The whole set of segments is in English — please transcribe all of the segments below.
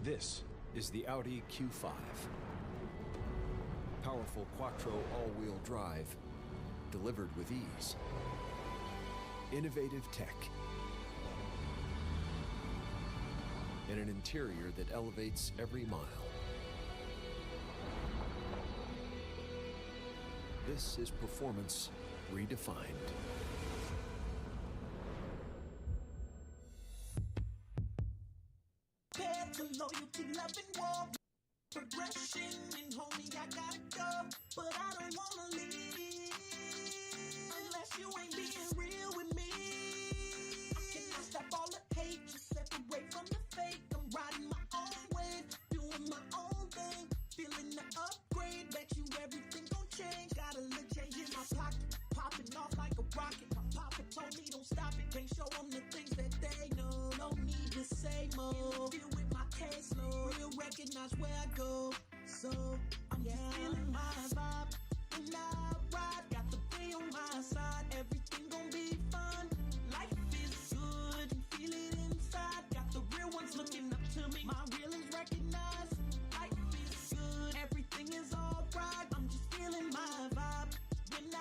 This is the Audi Q5. Powerful quattro all-wheel drive, delivered with ease. Innovative tech. And an interior that elevates every mile. This is performance redefined. Loyalty, love, and war. Progression, and homie, I gotta go. But I don't wanna leave unless you ain't being real with me. I cannot stop all the hate, just separate from the fake. I'm riding my own way, doing my own thing. Feeling the upgrade, bet you everything gon' change. Got a little change in my pocket, popping off like a rocket. My papa told me don't stop it, can't show them the things that they know. No need to say more. Deal with my case, no real recognize where I go. So I'm just feeling my vibe. When I ride, got the day on my side. Everything gon' be fun. Life is good, and feel it inside. Got the real ones looking up to me. My real is recognized. Life is good, everything is alright. I'm just feeling my vibe. When I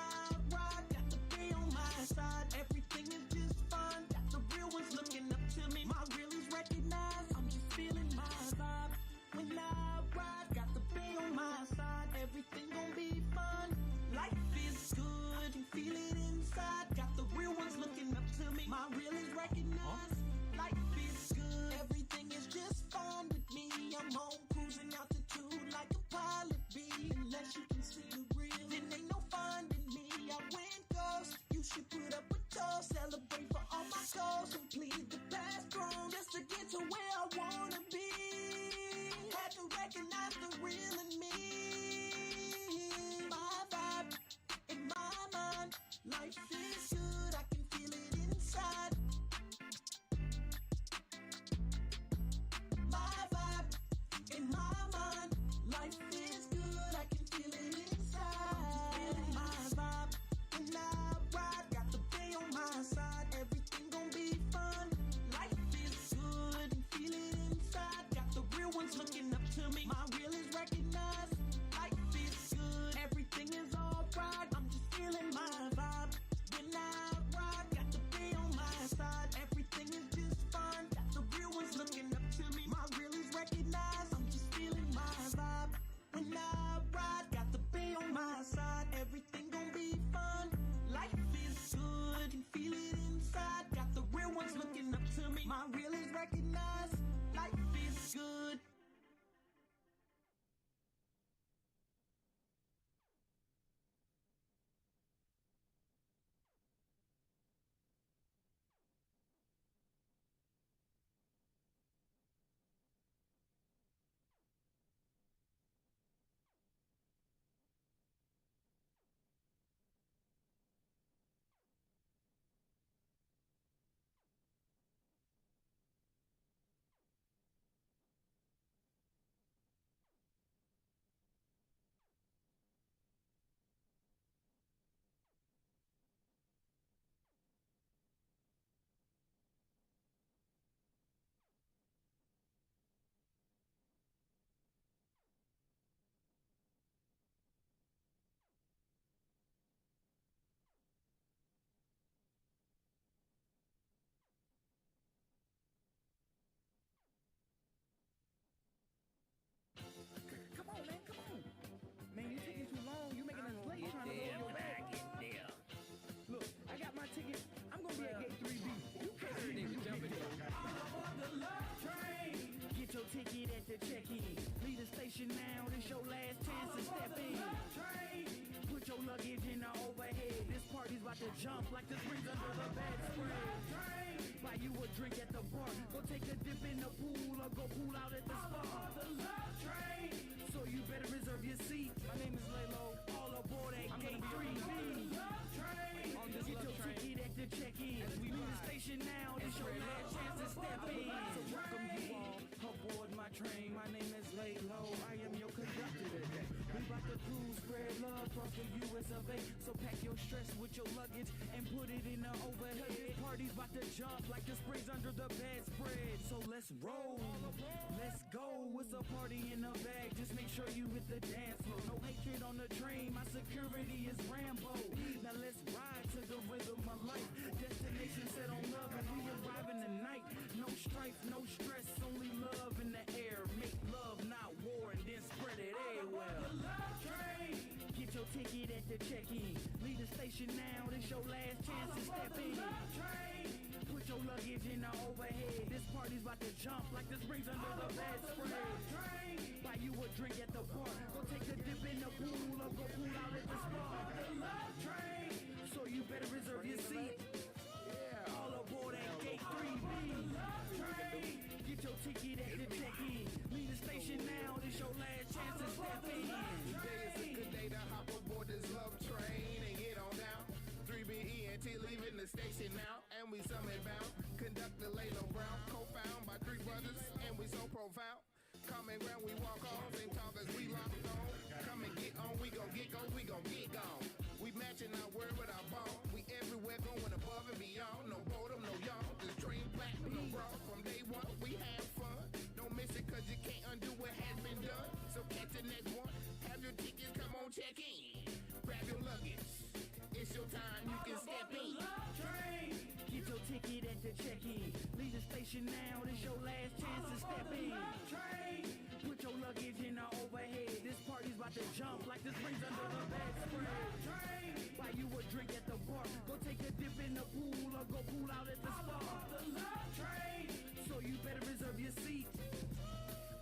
ride, got the day on my side. Everything is just fun. Got the real ones looking up to me. My real is recognized. I'm just feeling my vibe. When I ride, got the bay on my side. Everything gon' be fun. Life is good, and feel it inside. Got the real ones looking up to me. My real is recognized. Life is good, everything is just fun with me. I'm home cruising altitude like a pilot bee. Unless you can see the real, then ain't no finding me. I went ghost. You should put up a toast, celebrate for all my goals, and please the past grown just to get to where I wanna be. Had to recognize the real in me. My vibe in my mind. Life is good, I can feel it inside. My vibe in my mind. Life is good, I can feel it inside. My vibe when I ride, got the day on my side. Everything gon' be fun. Life is good, and feel it inside. Got the real ones looking up to me. My real is recognized. Life is good, everything is alright. I'm just feeling my vibe. When I ride, got the day on my side. Everything is just fun. Got the real ones looking up to me. My real is recognized. I'm just feeling my vibe. When I ride, got the bay on my side. Everything gon' be fun. Life is good, can feel it inside. Got the real ones looking up to me. My real is recognized. Life is good. Come on, man, come on. Man, you taking too long. You making us late trying to go your bag. Look, I got my ticket. I'm gonna be at gate 3B. You can't see me jumping. All aboard the love train. Get your ticket at the check-in. Leave the station now. This your last chance to step in. Put your luggage in the overhead. This party's about to jump like the springs under the bedspread. Buy you a drink at the bar. Go take a dip in the pool or go pool out at the spa. So you better reserve your seat. My name is Lalo. All aboard at gate 3B. Get your ticket at the check-in. We leave the station now. This your last chance to step in. So welcome you all aboard my train. My name is Lalo. I am your conductor today. We about to cruise, spread love across the US of A. So pack your stress with your luggage and put it in the overhead. party's about to jump like the springs under the bedspread. So let's roll, let's go. It's a party in the bag, just make sure you hit the dance floor. No hatred on the train, my security is Rambo. Now let's ride to the rhythm of life. Destination set on love and we arrive in the night. No strife, no stress, only love in the air. Make love, not war, and then spread it everywhere. Get your ticket at the check-in. Leave the station now, this your last chance to step in. Put your luggage in the overhead. This party's about to jump like the springs under the bedspread. Buy you a drink at the bar. Go take a dip in the pool or go pool out at the spa. So you better reserve your seat. All aboard at gate 3B. Get your ticket at the check-in. Leave the station now, this your last chance to step in. Today is a good day to hop aboard this love train and get on down. 3BENT leaving the station now, and we summit bound. Conductor Laylo Brown, co-found by three brothers, and we so profound. Common ground we walk on, same talk as we locked on. Come and get on, we gon' get gone, we gon' get gone. We matching our word with our ball. We everywhere going above and beyond. No boredom, no yawn. Just dream black, no bra. From day one, we have fun. Don't miss it cause you can't undo what has been done. So catch the next one. Have your tickets, come on, check in. Grab your luggage. It's your time, you can step in. Get your ticket at the check-in. Leave the station now, this your last chance to step in. Put your luggage in the overhead. This party's about to jump like the springs under the bedspread. Buy you a drink at the bar. Go take a dip in the pool or go pool out at the spa. So you better reserve your seat.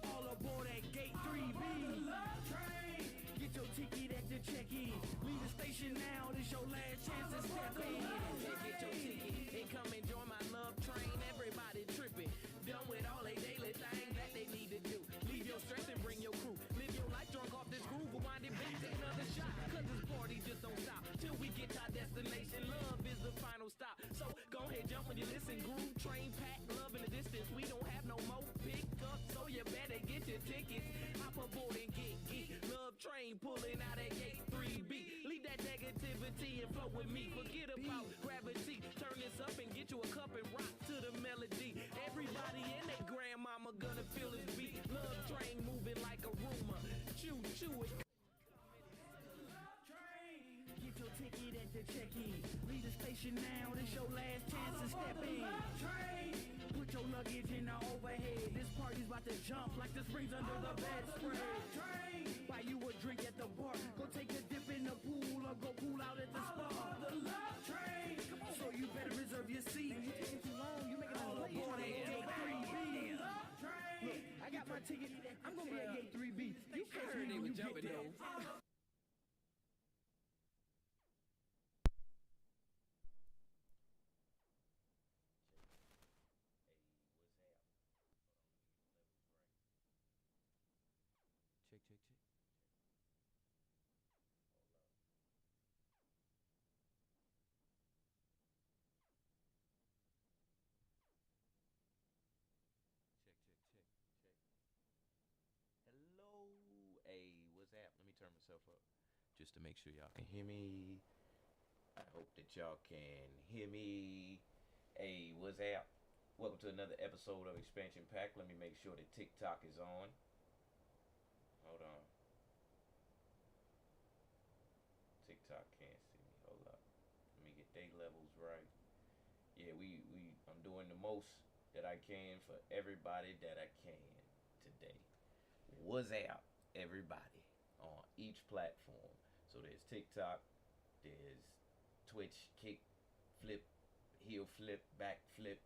All aboard at gate 3B. Get your ticket at the check-in. Leave the station now, this your last chance to step in. Get your ticket and come and join my love train. Everybody tripping, done with all they daily things that they need to do. Leave your stress and bring your crew. Live your life drunk off this groove, but wind it back, take another shot. Cause this party just don't stop till we get to our destination. Love is the final stop. So go ahead, jump when you listen. Groove train pack, love in the distance. We don't have no more pickup, so you better get your tickets. Hop aboard and get geek. Love train pulling out at gate 3B. Leave that negativity and flow with me. Forget about gravity. Turn this up and get you a cup and rock to the melody. Everybody and their grandmama gonna feel this beat. Love train moving like a rumor. Choo choo it. Get your ticket at the check-in. Leave the station now, this your last chance to step in. Put your luggage in the overhead. This party's about to jump like the springs under the bedspread. Buy you a drink at the bar. Go take a dip in the pool or go pool out at the spa. So you better reserve your seat. Man, you taking too long. You making us late. Aboard at gate 3B. Look, I got my ticket. I'm gonna be at gate 3B. You catch me when you get there. Check, check, check. Check, check, check, check. Hello. Hey, what's up? Let me turn myself up just to make sure y'all can hear me. I hope that y'all can hear me. Hey, what's up? Welcome to another episode of Expansion Pack. Let me make sure that TikTok is on. Hold on. TikTok can't see me. Hold up. Let me get day levels right. Yeah, I'm doing the most that I can for everybody that I can today. What's up, everybody, on each platform. So there's TikTok, there's Twitch, kick, flip, heel flip, back flip.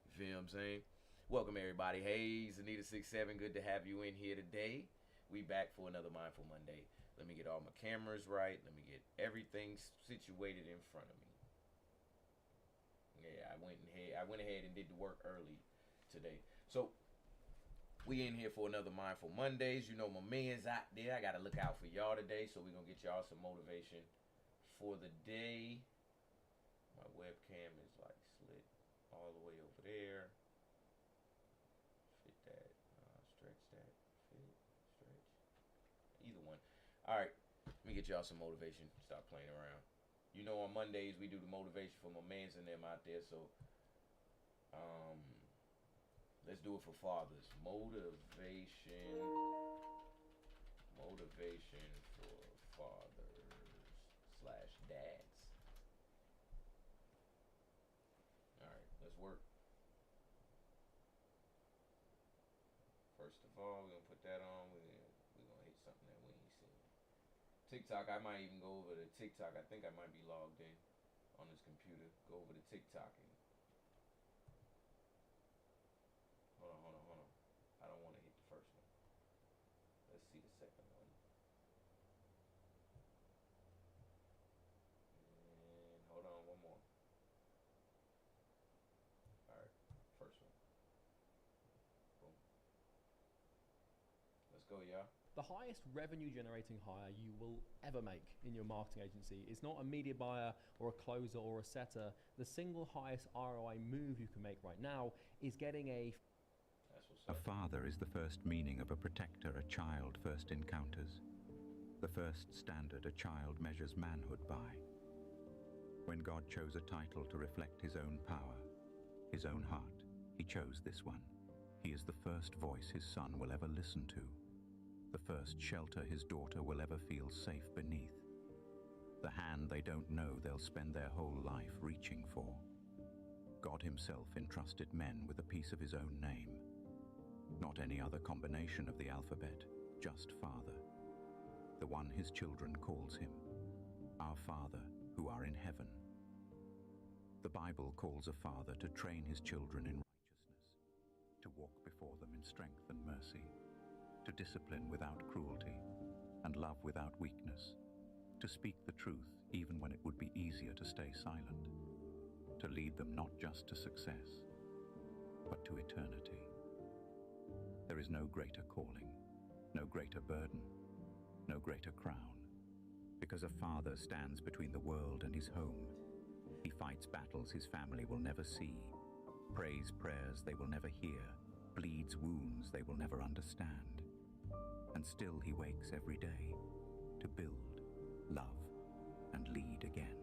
You feel what I'm saying? Welcome, everybody. Hey, Zanita67, good to have you in here today. We back for another Mindful Monday. Let me get all my cameras right. Let me get everything situated in front of me. Yeah, I went ahead and did the work early today. So we in here for another Mindful Mondays. You know my man's out there. I gotta look out for y'all today. So we're gonna get y'all some motivation for the day. My webcam is like slit all the way over there. Fit that. Stretch that. Fit. Stretch. Either one. All right, let me get y'all some motivation. Stop playing around. you know, on Mondays we do the motivation for my mans and them out there. So, let's do it for fathers. Motivation for fathers/dads. All right, let's work. First of all, we're gonna put that on. We're gonna hit something that we ain't seen. TikTok, I might even go over to TikTok. I think I might be logged in on this computer. Go over to TikTok and hold on. I don't want to hit the first one. Let's see the second one. And hold on, one more. Alright, first one. Boom. Let's go, y'all. The highest revenue generating hire you will ever make in your marketing agency is not a media buyer or a closer or a setter. The single highest ROI move you can make right now is getting a father is the first meaning of a protector a child first encounters, the first standard a child measures manhood by. When God chose a title to reflect his own power, his own heart, he chose this one. He is the first voice his son will ever listen to, the first shelter his daughter will ever feel safe beneath, the hand they don't know they'll spend their whole life reaching for. God himself entrusted men with a piece of his own name. Not any other combination of the alphabet, just Father, the one his children calls him, our Father who are in heaven. The Bible calls a father to train his children in righteousness, to walk before them in strength and mercy, to discipline without cruelty, and love without weakness, to speak the truth even when it would be easier to stay silent, to lead them not just to success, but to eternity. There is no greater calling, no greater burden, no greater crown, because a father stands between the world and his home. He fights battles his family will never see, prays prayers they will never hear, bleeds wounds they will never understand. And still he wakes every day to build, love, and lead again.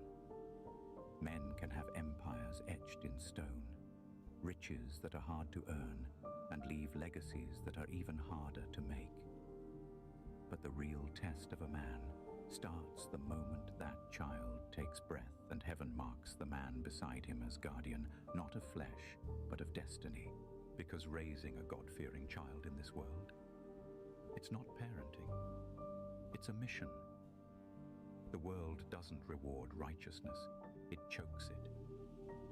Men can have empires etched in stone, riches that are hard to earn, and leave legacies that are even harder to make. But the real test of a man starts the moment that child takes breath and heaven marks the man beside him as guardian, not of flesh, but of destiny. Because raising a God-fearing child in this world, it's not parenting, it's a mission. The world doesn't reward righteousness, it chokes it.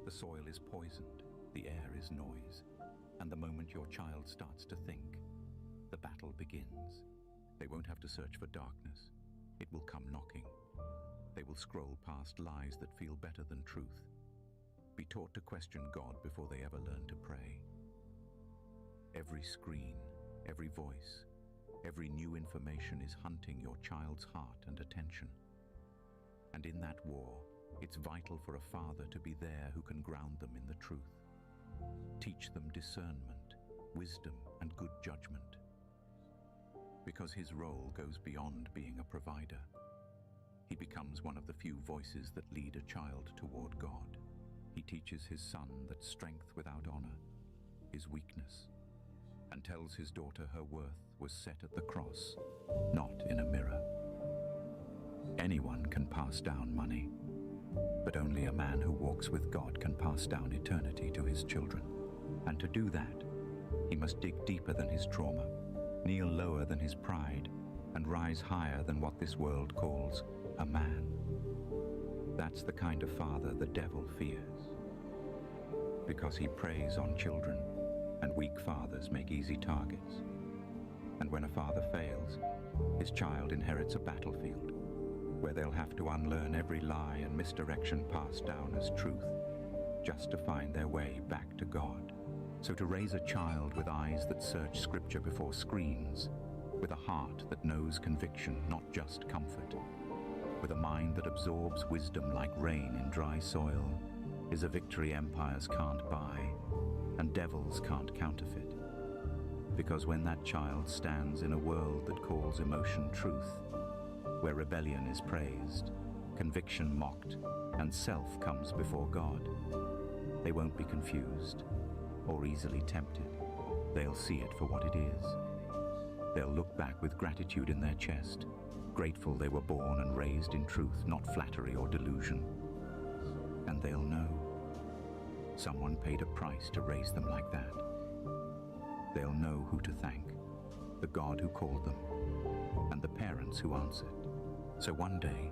The soil is poisoned, the air is noise, and the moment your child starts to think, the battle begins. They won't have to search for darkness. It will come knocking. They will scroll past lies that feel better than truth. Be taught to question God before they ever learn to pray. Every screen, every voice, every new information is hunting your child's heart and attention. And in that war, it's vital for a father to be there who can ground them in the truth. Teach them discernment, wisdom, and good judgment. Because his role goes beyond being a provider. He becomes one of the few voices that lead a child toward God. He teaches his son that strength without honor is weakness, and tells his daughter her worth was set at the cross, not in a mirror. Anyone can pass down money, but only a man who walks with God can pass down eternity to his children. And to do that, he must dig deeper than his trauma, kneel lower than his pride, and rise higher than what this world calls a man. That's the kind of father the devil fears, because he preys on children, and weak fathers make easy targets. And when a father fails, his child inherits a battlefield, where they'll have to unlearn every lie and misdirection passed down as truth, just to find their way back to God. So to raise a child with eyes that search scripture before screens, with a heart that knows conviction, not just comfort, with a mind that absorbs wisdom like rain in dry soil, is a victory empires can't buy and devils can't counterfeit. Because when that child stands in a world that calls emotion truth, where rebellion is praised conviction mocked, and self comes before God. They won't be confused or easily tempted. They'll see it for what it is. They'll look back with gratitude in their chest, grateful they were born and raised in truth, not flattery or delusion. And they'll know someone paid a price to raise them like that. They'll know who to thank, the God who called them, and the parents who answered. So one day,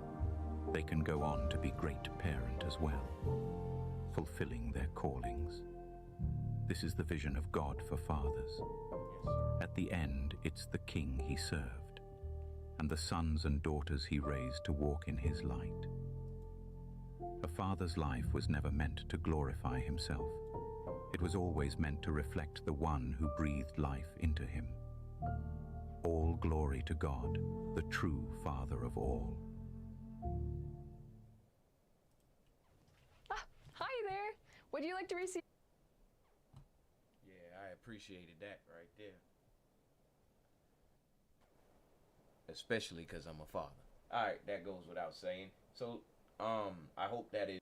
they can go on to be great parent as well, fulfilling their callings. This is the vision of God for fathers. At the end, it's the king he served, and the sons and daughters he raised to walk in his light. A father's life was never meant to glorify himself. It was always meant to reflect the one who breathed life into him. All glory to God, the true Father of all. Hi there. Would you like to receive? Yeah, I appreciated that right there. Especially because I'm a father. All right, that goes without saying. So, I hope that is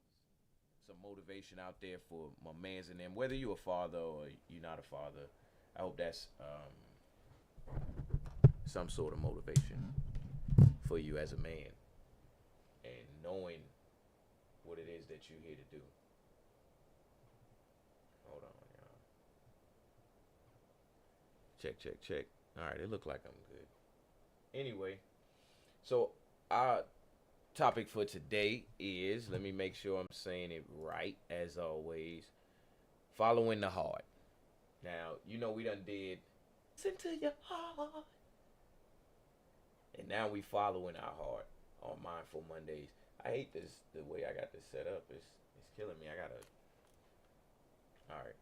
some motivation out there for my mans and them. Whether you're a father or you're not a father, I hope that's some sort of motivation for you as a man, and knowing what it is that you're here to do. Hold on, y'all. Check. All right, it looked like I'm good. Anyway, so our topic for today is, let me make sure I'm saying it right, as always, following the heart. Now, you know we done did listen to your heart. And now we following our heart on Mindful Mondays. I hate this, the way I got this set up. It's killing me. Alright.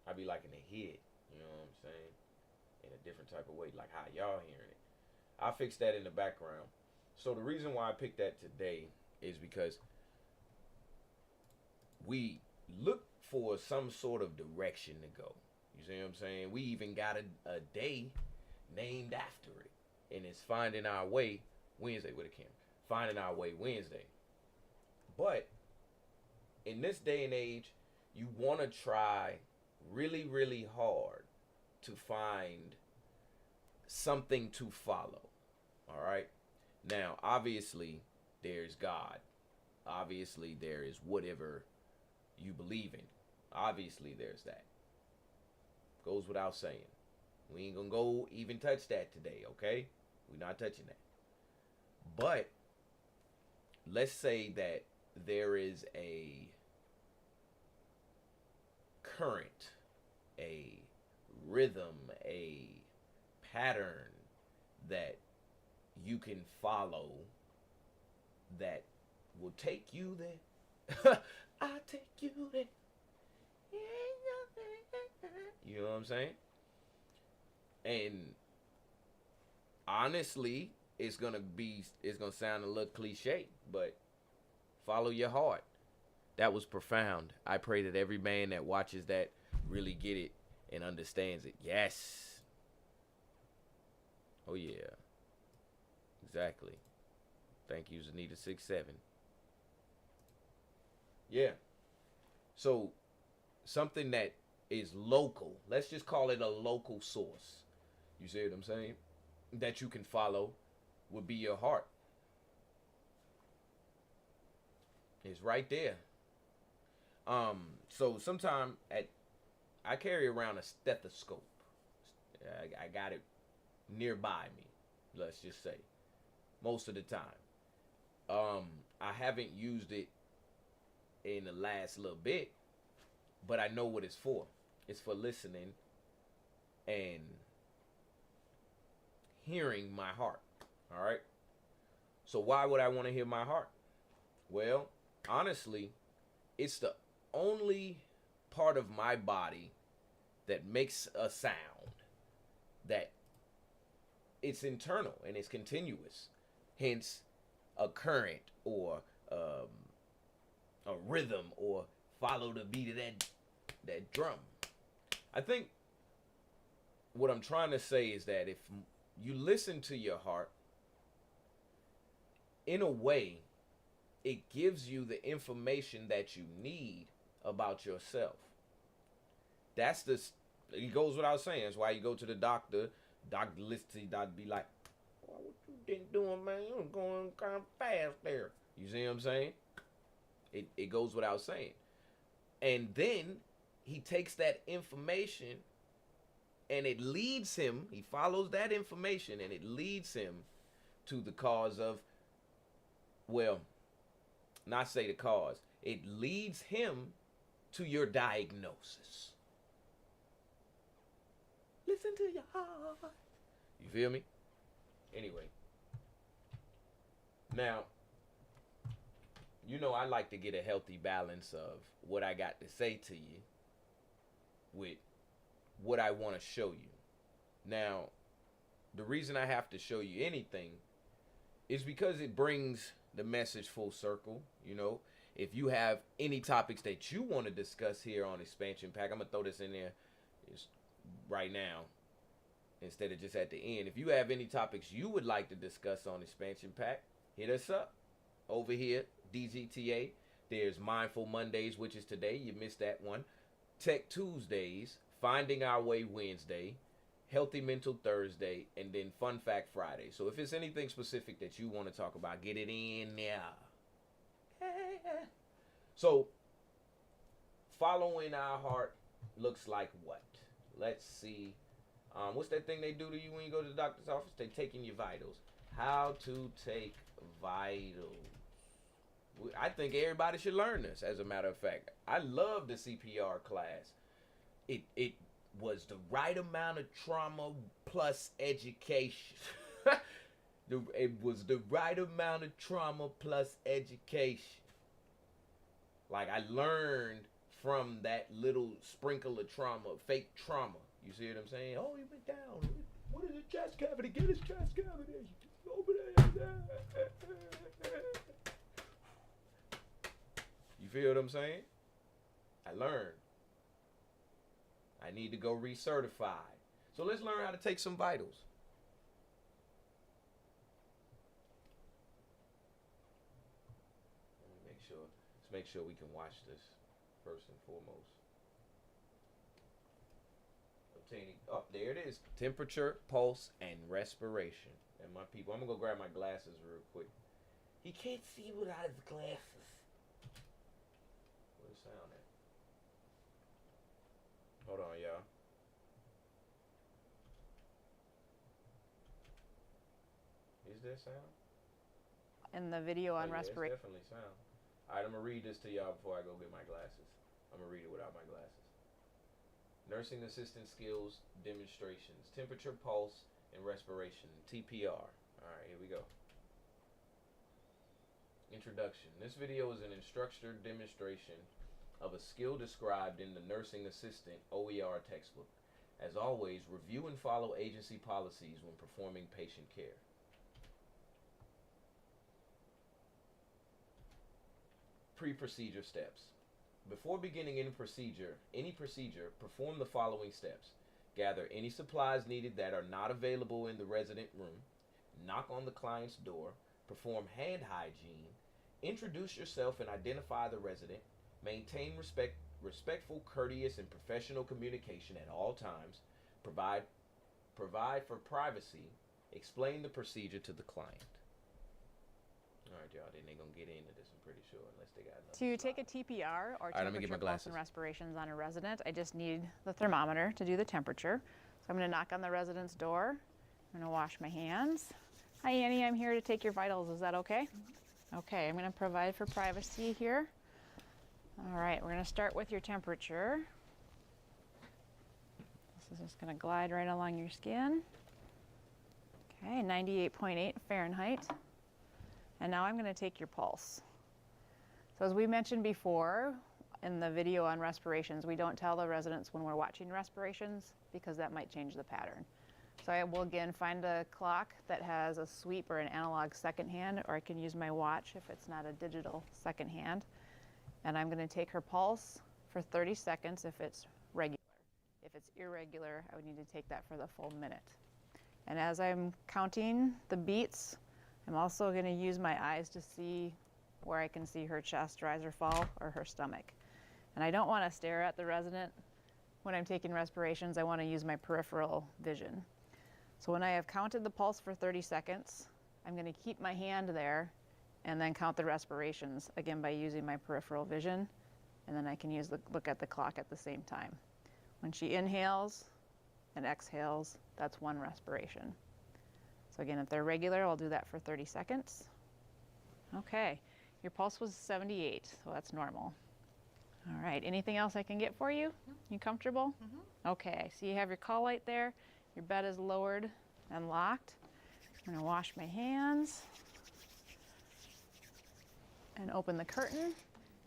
I be liking to hear it, you know what I'm saying? In a different type of way, like how y'all hearing it. I'll fix that in the background. So the reason why I picked that today is because we look for some sort of direction to go. You see what I'm saying? We even got a day named after it. And it's Finding Our Way Wednesday with a camera. Finding Our Way Wednesday. But in this day and age, you want to try really, really hard to find something to follow. All right? Now, obviously, there's God. Obviously, there is whatever you believe in. Obviously, there's that. Goes without saying. We ain't gonna go even touch that today, okay? We're not touching that. But let's say that there is a current, a rhythm, a pattern that you can follow that will take you there. I'll take you there. You know what I'm saying? And honestly, it's gonna sound a little cliche, but follow your heart. That was profound. I pray that every man that watches that really get it and understands it. Yes. Oh yeah. Exactly. Thank you, Zanita67. Yeah. So something that is local. Let's just call it a local source. You see what I'm saying? That you can follow would be your heart. It's right there. So sometime I carry around a stethoscope. I got it nearby me, let's just say, most of the time. I haven't used it in the last little bit, but I know what it's for. It's for listening and hearing my heart. All right. So why would I want to hear my heart? Well, honestly, it's the only part of my body that makes a sound that it's internal and it's continuous. Hence, a current or a rhythm or follow the beat of that drum. I think what I'm trying to say is that if you listen to your heart, in a way, it gives you the information that you need about yourself. That's the, it goes without saying. That's why you go to the doctor. Doctor listens, doctor be like, "What you been doing, man? You're going kind of fast there." You see what I'm saying? It goes without saying. And then he takes that information and it leads him, he follows that information and it leads him to the cause of, well, not say the cause, it leads him to your diagnosis. Listen to your heart. You feel me? Anyway. Now, you know I like to get a healthy balance of what I got to say to you with what I want to show you. Now, the reason I have to show you anything is because it brings the message full circle. You know, if you have any topics that you want to discuss here on Expansion Pack, I'm going to throw this in there right now instead of just at the end. If you have any topics you would like to discuss on Expansion Pack, hit us up over here, DGTA. There's Mindful Mondays, which is today. You missed that one. Tech Tuesdays, Finding Our Way Wednesday, Healthy Mental Thursday, and then Fun Fact Friday. So if it's anything specific that you want to talk about, get it in there. So, following our heart looks like what? Let's see. What's that thing they do to you when you go to the doctor's office? They taking your vitals. How to take vitals. I think everybody should learn this, as a matter of fact. I love the CPR class. It was the right amount of trauma plus education. It was the right amount of trauma plus education. Like, I learned from that little sprinkle of trauma, fake trauma. You see what I'm saying? Oh, he went down. What is his chest cavity? Get his chest cavity. Over there. You feel what I'm saying? I learned. I need to go recertify. So let's learn how to take some vitals. Let's make sure we can watch this first and foremost. Obtaining, oh, there it is. Temperature, pulse, and respiration. And my people, I'm gonna go grab my glasses real quick. He can't see without his glasses. Where's the sound at? Hold on, y'all. Is there sound? In the video on respiration. There's definitely sound. Alright, I'm gonna read this to y'all before I go get my glasses. I'm gonna read it without my glasses. Nursing assistant skills demonstrations. Temperature, pulse, and respiration. TPR. Alright, here we go. Introduction. This video is an instructor demonstration of a skill described in the Nursing Assistant OER textbook. As always, review and follow agency policies when performing patient care. Pre-procedure steps. Before beginning any procedure, perform the following steps. Gather any supplies needed that are not available in the resident room. Knock on the client's door. Perform hand hygiene. Introduce yourself and identify the resident. Maintain respectful, courteous, and professional communication at all times. Provide for privacy. Explain the procedure to the client. All right, y'all. Then they're going to get into this, I'm pretty sure, unless they got another To slide. take a TPR, or right, let me get my temperature, pulse, glasses. and respirations on a resident, I just need the thermometer to do the temperature. So I'm going to knock on the resident's door. I'm going to wash my hands. Hi, Annie. I'm here to take your vitals. Is that okay? Okay. I'm going to provide for privacy here. All right. We're going to start with your temperature. This is just going to glide right along your skin. Okay. 98.8 Fahrenheit. And now I'm going to take your pulse. So as we mentioned before in the video on respirations, we don't tell the residents when we're watching respirations because that might change the pattern. So I will again find a clock that has a sweep or an analog second hand, or I can use my watch if it's not a digital second hand. And I'm going to take her pulse for 30 seconds if it's regular. If it's irregular, I would need to take that for the full minute. And as I'm counting the beats, I'm also going to use my eyes to see where I can see her chest rise or fall or her stomach. And I don't want to stare at the resident when I'm taking respirations. I want to use my peripheral vision. So when I have counted the pulse for 30 seconds, I'm going to keep my hand there and then count the respirations, again by using my peripheral vision. And then I can look at the clock at the same time. When she inhales and exhales, that's 1 respiration. So again, if they're regular, I'll do that for 30 seconds. Okay, your pulse was 78, so that's normal. All right, anything else I can get for you? You comfortable? Okay, so you have your call light there. Your bed is lowered and locked. I'm gonna wash my hands and open the curtain.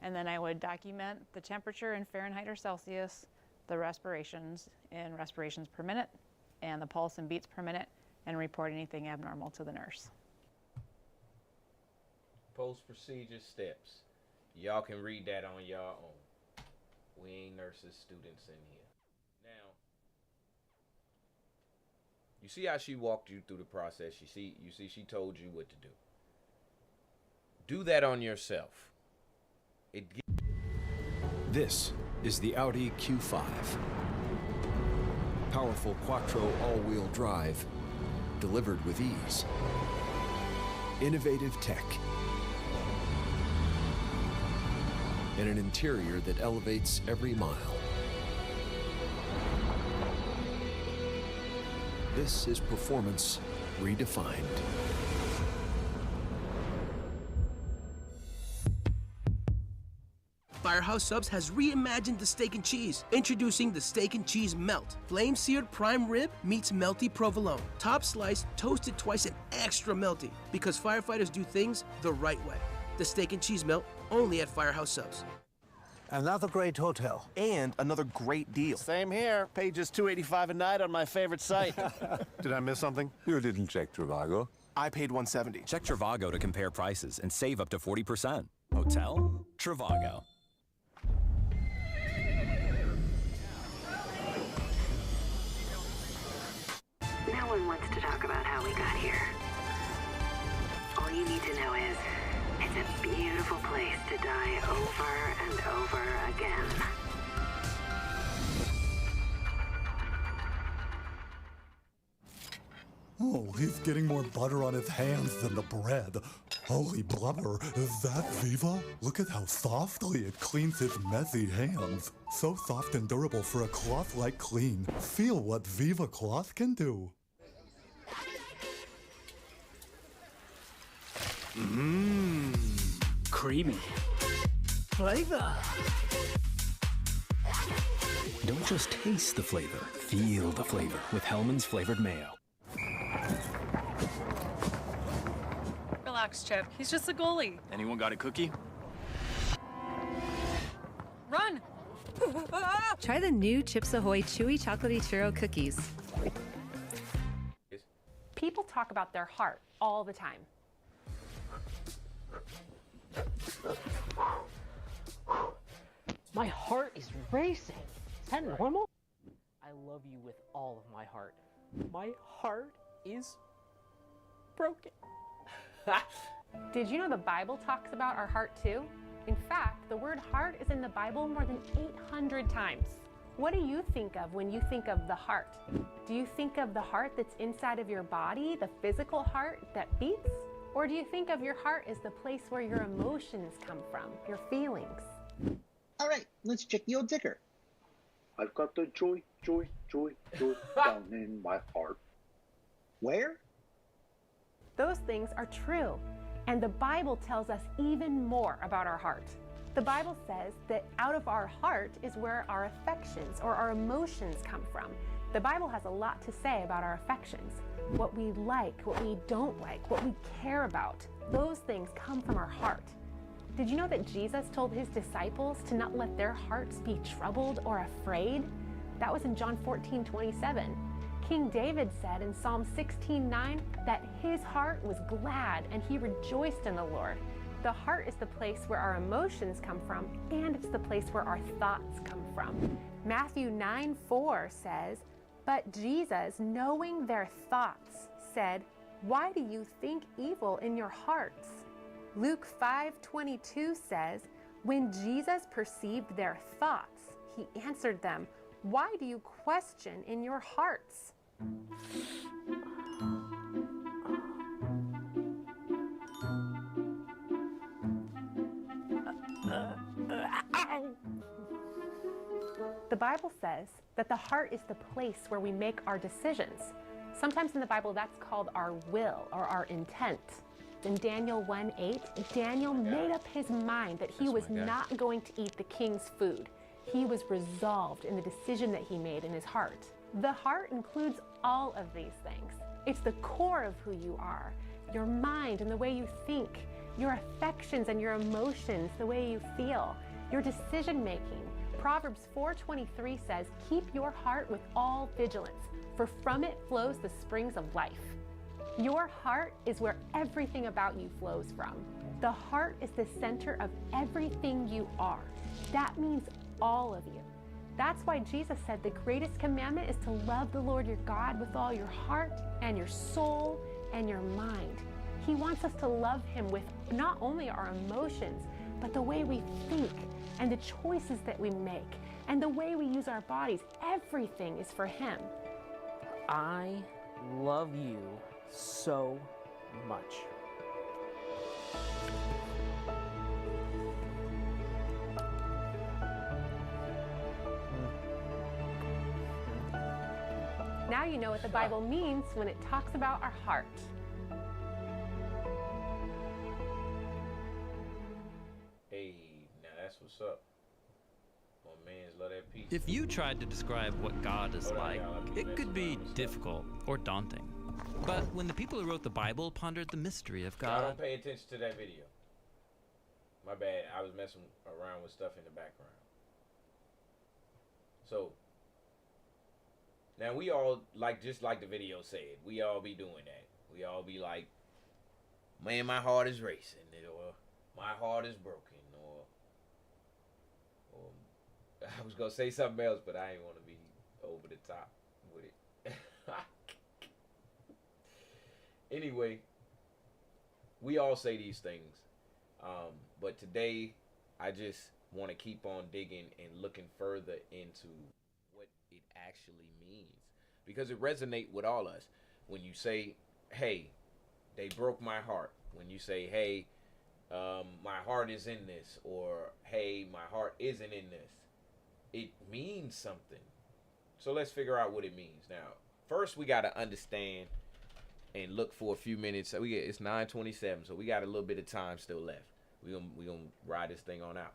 And then I would document the temperature in Fahrenheit or Celsius, the respirations in respirations per minute, and the pulse in beats per minute, and report anything abnormal to the nurse. Post-procedure steps. Y'all can read that on your own. We ain't nurses, students in here. Now, you see how she walked you through the process? You see she told you what to do. Do that on yourself. This is the Audi Q5. Powerful quattro all-wheel drive, delivered with ease. Innovative tech. And an interior that elevates every mile. This is performance redefined. Firehouse Subs has reimagined the steak and cheese. Introducing the Steak and Cheese Melt. Flame-seared prime rib meets melty provolone. Top sliced, toasted twice, and extra melty. Because firefighters do things the right way. The Steak and Cheese Melt, only at Firehouse Subs. Another great hotel. And another great deal. Same here. Pages $285 a night on my favorite site. Did I miss something? You didn't check Trivago. I paid $170. Check Trivago to compare prices and save up to 40%. Hotel? Trivago. No one wants to talk about how we got here. All you need to know is, it's a beautiful place to die over and over again. Oh, he's getting more butter on his hands than the bread. Holy blubber, is that Viva? Look at how softly it cleans his messy hands. So soft and durable for a cloth-like clean. Feel what Viva cloth can do. Mmm, creamy. Flavor. Don't just taste the flavor, feel the flavor with Hellman's Flavored Mayo. Relax, Chip. He's just a goalie. Anyone got a cookie? Run! Try the new Chips Ahoy Chewy Chocolatey Churro Cookies. People talk about their heart all the time. My heart is racing. Is that normal? I love you with all of my heart. My heart is broken. Did you know the Bible talks about our heart too? In fact, the word heart is in the Bible more than 800 times. What do you think of when you think of the heart? Do you think of the heart that's inside of your body, the physical heart that beats? Or do you think of your heart as the place where your emotions come from, your feelings? All right, let's check your ticker. I've got the joy down in my heart. Where? Those things are true. And the Bible tells us even more about our heart. The Bible says that out of our heart is where our affections or our emotions come from. The Bible has a lot to say about our affections. What we like, what we don't like, what we care about. Those things come from our heart. Did you know that Jesus told his disciples to not let their hearts be troubled or afraid? That was in John 14:27. King David said in Psalm 16:9 that his heart was glad and he rejoiced in the Lord. The heart is the place where our emotions come from, and it's the place where our thoughts come from. Matthew 9:4 says, "But Jesus, knowing their thoughts, said, Why do you think evil in your hearts? Luke 5:22 says, when Jesus perceived their thoughts, he answered them, why do you question in your hearts? The Bible says that the heart is the place where we make our decisions. Sometimes in the Bible that's called our will or our intent. In Daniel 1:8, Daniel made up his mind that he was not going to eat the king's food. He was resolved in the decision that he made in his heart. The heart includes all of these things. It's the core of who you are, your mind and the way you think, your affections and your emotions, the way you feel, your decision making. Proverbs 4:23 says, keep your heart with all vigilance, for from it flows the springs of life. Your heart is where everything about you flows from. The heart is the center of everything you are. That means all of you. That's why Jesus said the greatest commandment is to love the Lord your God with all your heart and your soul and your mind. He wants us to love him with not only our emotions, but the way we think and the choices that we make and the way we use our bodies. Everything is for him. I love you so much. Now you know what the Bible means when it talks about our heart. Hey, now that's what's up. My man's love that piece. If you tried to describe what God is like, it could be difficult or daunting. But when the people who wrote the Bible pondered the mystery of Y'all God... don't pay attention to that video. My bad. I was messing around with stuff in the background. So, now we all, just like the video said, we all be doing that. We all be like, man, my heart is racing, or my heart is broken, or I was going to say something else, but I ain't want to be over the top with it. Anyway, we all say these things, but today I just want to keep on digging and looking further into what it actually means, because it resonates with all us. When you say, hey, they broke my heart, when you say, hey, my heart is in this, or hey, my heart isn't in this, it means something. So let's figure out what it means. Now, first we got to understand and look for a few minutes. So it's 9:27, so we got a little bit of time still left. We gonna ride this thing on out.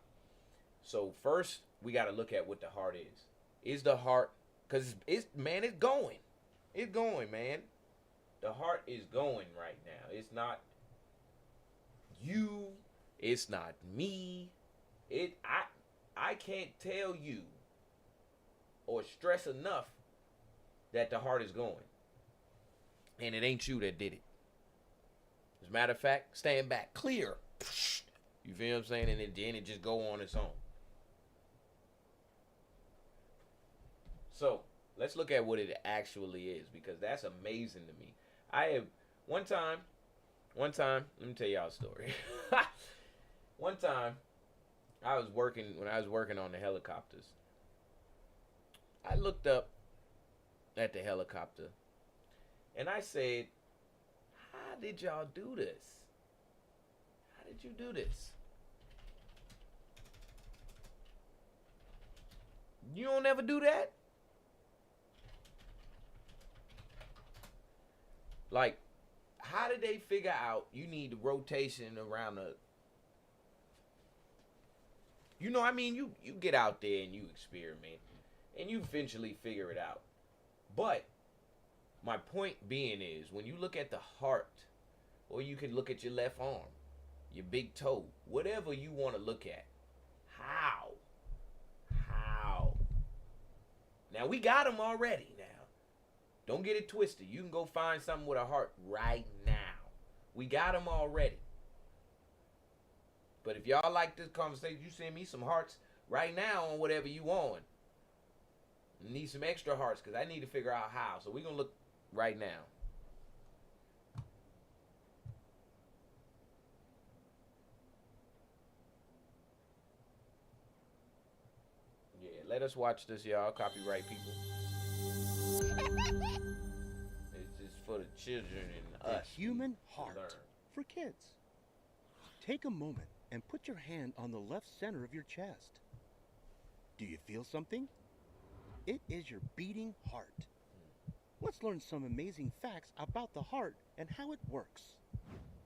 So first, we got to look at what the heart is. Is the heart, because it's going. It's going, man. The heart is going right now. It's not you. It's not me. I can't tell you or stress enough that the heart is going. And it ain't you that did it. As a matter of fact, stand back, clear. You feel what I'm saying? And then it just go on its own. So let's look at what it actually is, because that's amazing to me. One time, let me tell y'all a story. One time, when I was working on the helicopters, I looked up at the helicopter and I said, how did y'all do this? How did you do this? You don't ever do that? Like, how did they figure out you need the rotation around the... You know, I mean, you get out there and you experiment and you eventually figure it out. But my point being is, when you look at the heart, or you can look at your left arm, your big toe, whatever you want to look at, how? Now, we got them already now. Don't get it twisted. You can go find something with a heart right now. We got them already. But if y'all like this conversation, you send me some hearts right now on whatever you want. I need some extra hearts because I need to figure out how. So we're going to look right now. Yeah, let us watch this, y'all. Copyright people. It's just for the children and The us. human to heart learn. for kids. Take a moment and put your hand on the left center of your chest. Do you feel something? It is your beating heart. Let's learn some amazing facts about the heart and how it works.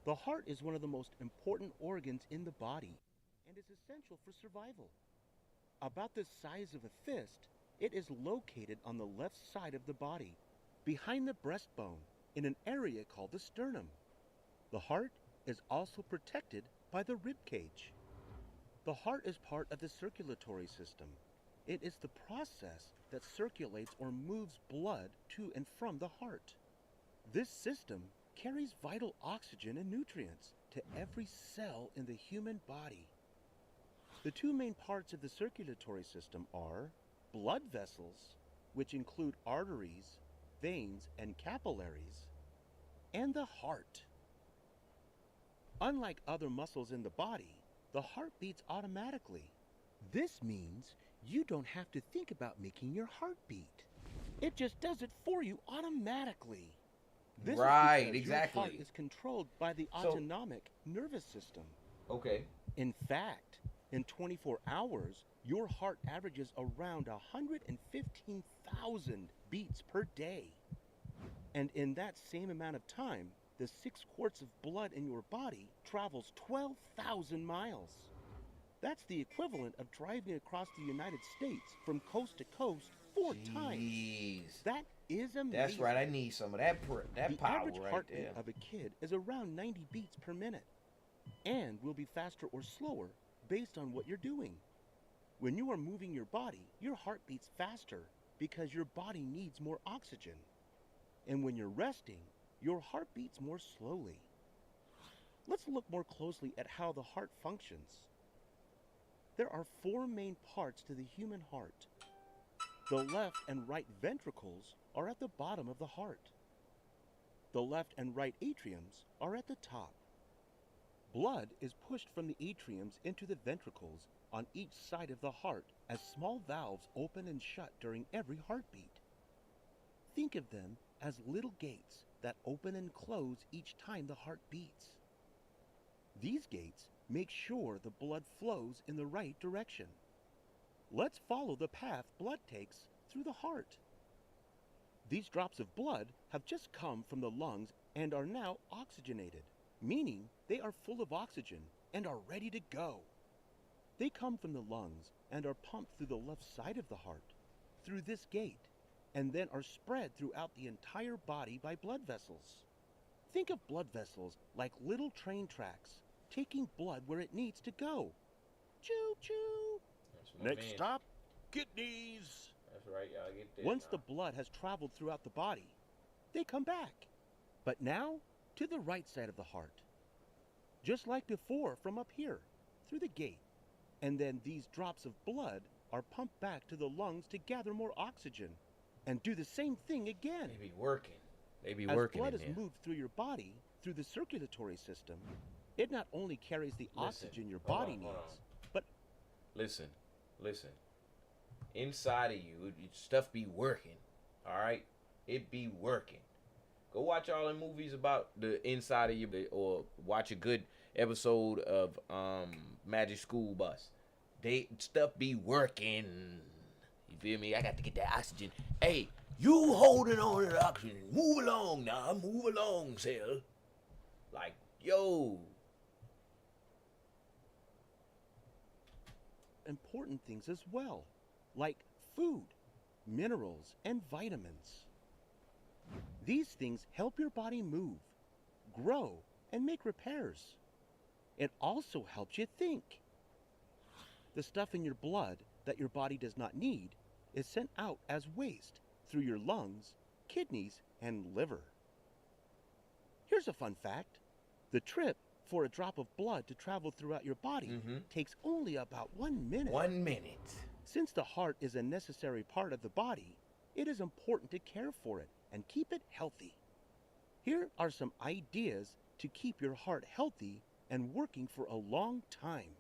The heart is one of the most important organs in the body and is essential for survival. About the size of a fist, it is located on the left side of the body, behind the breastbone, in an area called the sternum. The heart is also protected by the rib cage. The heart is part of the circulatory system. It is the process that circulates or moves blood to and from the heart. This system carries vital oxygen and nutrients to every cell in the human body. The two main parts of the circulatory system are blood vessels, which include arteries, veins, and capillaries, and the heart. Unlike other muscles in the body, the heart beats automatically. This means you don't have to think about making your heart beat. It just does it for you automatically. This Right, is because exactly. Your heart is controlled by the So- autonomic nervous system. Okay. In fact, in 24 hours, your heart averages around 115,000 beats per day. And in that same amount of time, the 6 quarts of blood in your body travels 12,000 miles. That's the equivalent of driving across the United States from coast to coast 4 times. That is amazing. That's right. I need some of that The power average right heartbeat there. of a kid is around 90 beats per minute and will be faster or slower based on what you're doing. When you are moving your body, your heart beats faster because your body needs more oxygen. And when you're resting, your heart beats more slowly. Let's look more closely at how the heart functions. There are 4 main parts to the human heart. The left and right ventricles are at the bottom of the heart. The left and right atriums are at the top. Blood is pushed from the atriums into the ventricles on each side of the heart as small valves open and shut during every heartbeat. Think of them as little gates that open and close each time the heart beats. These gates make sure the blood flows in the right direction. Let's follow the path blood takes through the heart. These drops of blood have just come from the lungs and are now oxygenated, meaning they are full of oxygen and are ready to go. They come from the lungs and are pumped through the left side of the heart, through this gate, and then are spread throughout the entire body by blood vessels. Think of blood vessels like little train tracks, taking blood where it needs to go. Choo-choo! Next stop, kidneys. That's right, y'all get that. Once the blood has traveled throughout the body, they come back. But now, to the right side of the heart. Just like before from up here, through the gate. And then these drops of blood are pumped back to the lungs to gather more oxygen. And do the same thing again. They be working. They be As working blood in is there. moved through your body, through the circulatory system, it not only carries the oxygen your hold body on, hold needs, on. but Listen. Inside of you, stuff be working. All right, it be working. Go watch all the movies about the inside of you, or watch a good episode of Magic School Bus. Stuff be working. You feel me? I got to get that oxygen. Hey, you holding on to the oxygen. Move along now. Move along, cell. Like, yo. important things as well, like food, minerals, and vitamins. These things help your body move, grow, and make repairs. It also helps you think. The stuff in your blood that your body does not need is sent out as waste through your lungs, kidneys, and liver. Here's a fun fact. The trip for a drop of blood to travel throughout your body takes only about 1 minute. 1 minute. Since the heart is a necessary part of the body, it is important to care for it and keep it healthy. Here are some ideas to keep your heart healthy and working for a long time.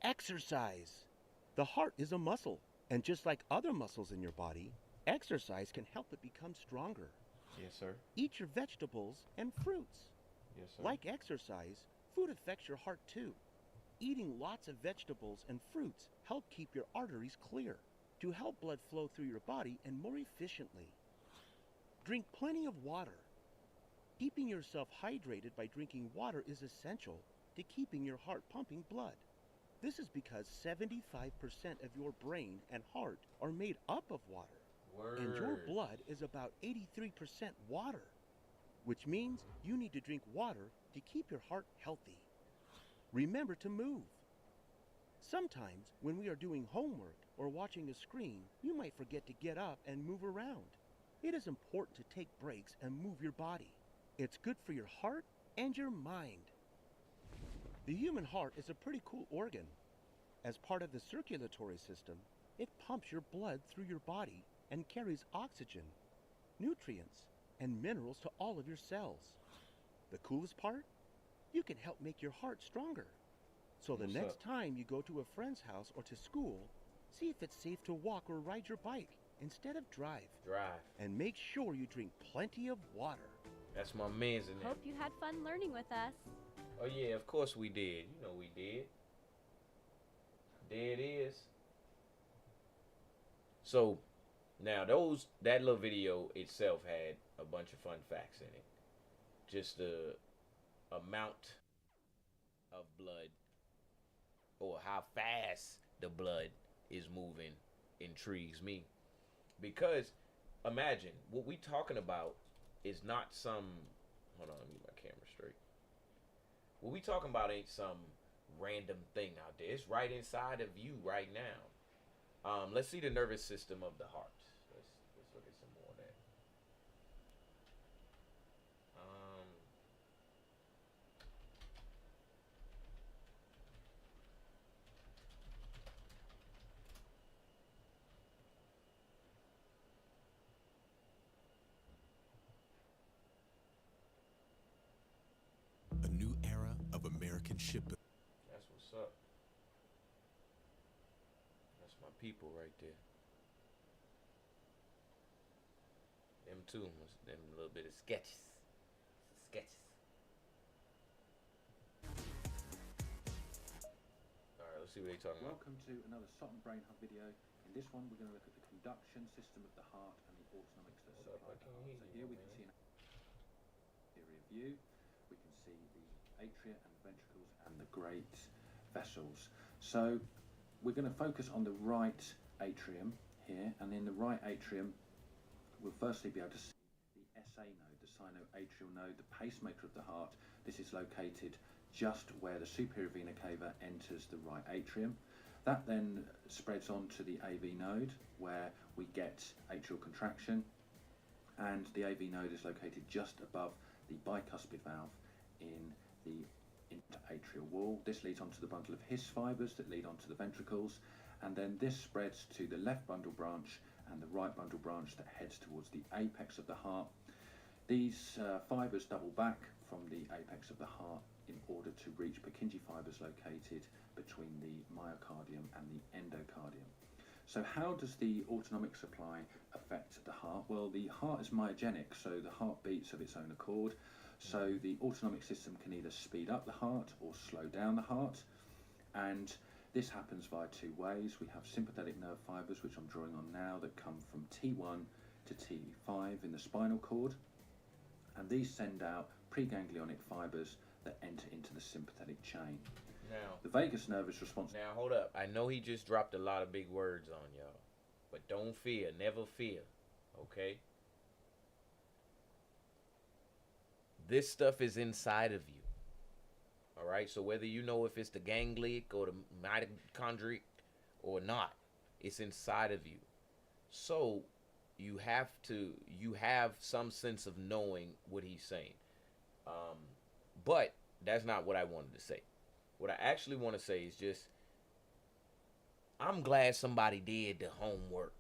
Exercise. The heart is a muscle, and just like other muscles in your body, exercise can help it become stronger. Yes, sir. Eat your vegetables and fruits. Yes, sir. Like exercise, food affects your heart too. Eating lots of vegetables and fruits help keep your arteries clear to help blood flow through your body and more efficiently. Drink plenty of water. Keeping yourself hydrated by drinking water is essential to keeping your heart pumping blood. This is because 75% of your brain and heart are made up of water. Word. And your blood is about 83% water, which means you need to drink water to keep your heart healthy. Remember to move. Sometimes when we are doing homework or watching a screen, you might forget to get up and move around. It is important to take breaks and move your body. It's good for your heart and your mind. The human heart is a pretty cool organ. As part of the circulatory system, it pumps your blood through your body and carries oxygen, nutrients, and minerals to all of your cells. The coolest part? You can help make your heart stronger. So the next time you go to a friend's house or to school, see if it's safe to walk or ride your bike instead of drive. And make sure you drink plenty of water. That's my man's in there. Hope you had fun learning with us. Oh yeah, of course we did. You know we did. There it is. So now that little video itself had a bunch of fun facts in it. Just the amount of blood or how fast the blood is moving intrigues me. Because imagine what we talking about is not some, hold on, let me get my camera straight. What we talking about ain't some random thing out there. It's right inside of you right now. Let's see the nervous system of the heart. Let's look at some more of that. A new era of American shipbuilding. That's what's up. That's my people right there. Them too, them little bit of sketches. Alright, let's see what they talking about. Welcome to another Sot and Brain Hub video. In this one, we're going to look at the conduction system of the heart and the autonomics that supply the heart. So here we can see an anterior view. We can see the atria and ventricles and the great vessels. So we're going to focus on the right atrium here, and in the right atrium we'll firstly be able to see the SA node, the sinoatrial node, the pacemaker of the heart. This is located just where the superior vena cava enters the right atrium. That then spreads on to the AV node, where we get atrial contraction, and the AV node is located just above the bicuspid valve in the interatrial wall. This leads onto the bundle of His fibres that lead onto the ventricles, and then this spreads to the left bundle branch and the right bundle branch that heads towards the apex of the heart. These fibres double back from the apex of the heart in order to reach Purkinje fibres located between the myocardium and the endocardium. So how does the autonomic supply affect the heart? Well, the heart is myogenic, so the heart beats of its own accord. So the autonomic system can either speed up the heart or slow down the heart, and this happens via two ways. We have sympathetic nerve fibres, which I'm drawing on now, that come from T1 to T5 in the spinal cord, and these send out preganglionic fibres that enter into the sympathetic chain. Now, the vagus nerve is responsible. Now, hold up. I know he just dropped a lot of big words on y'all, but don't fear, never fear, okay? This stuff is inside of you, all right? So whether you know if it's the ganglionic or the mitochondrial or not, it's inside of you. So you have some sense of knowing what he's saying. But that's not what I wanted to say. What I actually want to say is just, I'm glad somebody did the homework.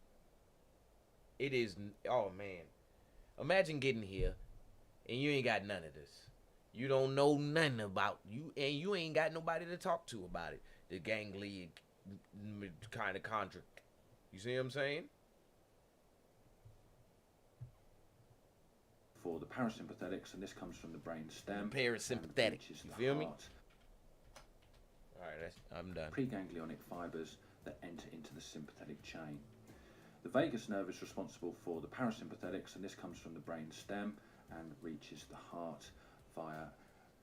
It is, oh man. Imagine getting here and you ain't got none of this. You don't know nothing about you, and you ain't got nobody to talk to about it. The ganglionic kind of contract. You see what I'm saying? For the parasympathetics, and this comes from the brain stem. The parasympathetic. You feel me? All right, I'm done. Preganglionic fibers that enter into the sympathetic chain. The vagus nerve is responsible for the parasympathetics, and this comes from the brain stem and reaches the heart via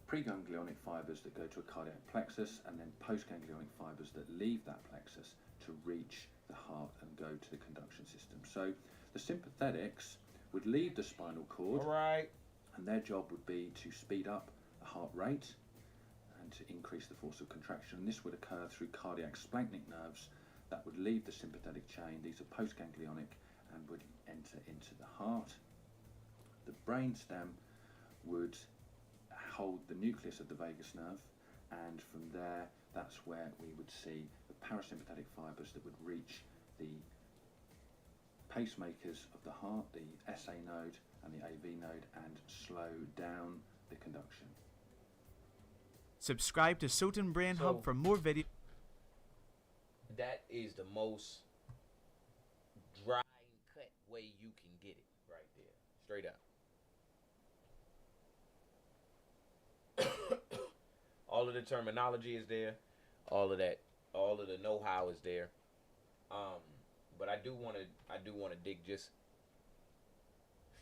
preganglionic fibers that go to a cardiac plexus, and then postganglionic fibers that leave that plexus to reach the heart and go to the conduction system. So the sympathetics would leave the spinal cord, and their job would be to speed up the heart rate and to increase the force of contraction. And this would occur through cardiac splanchnic nerves that would leave the sympathetic chain. These are postganglionic and would enter into the heart. The brain stem would hold the nucleus of the vagus nerve, and from there that's where we would see the parasympathetic fibers that would reach the pacemakers of the heart, the SA node and the AV node, and slow down the conduction. Subscribe to Sultan Brain Hub for more videos. That is the most dry and cut way you can get it right there. Straight up. All of the terminology is there. All of that. All of the know-how is there. But I do want to dig just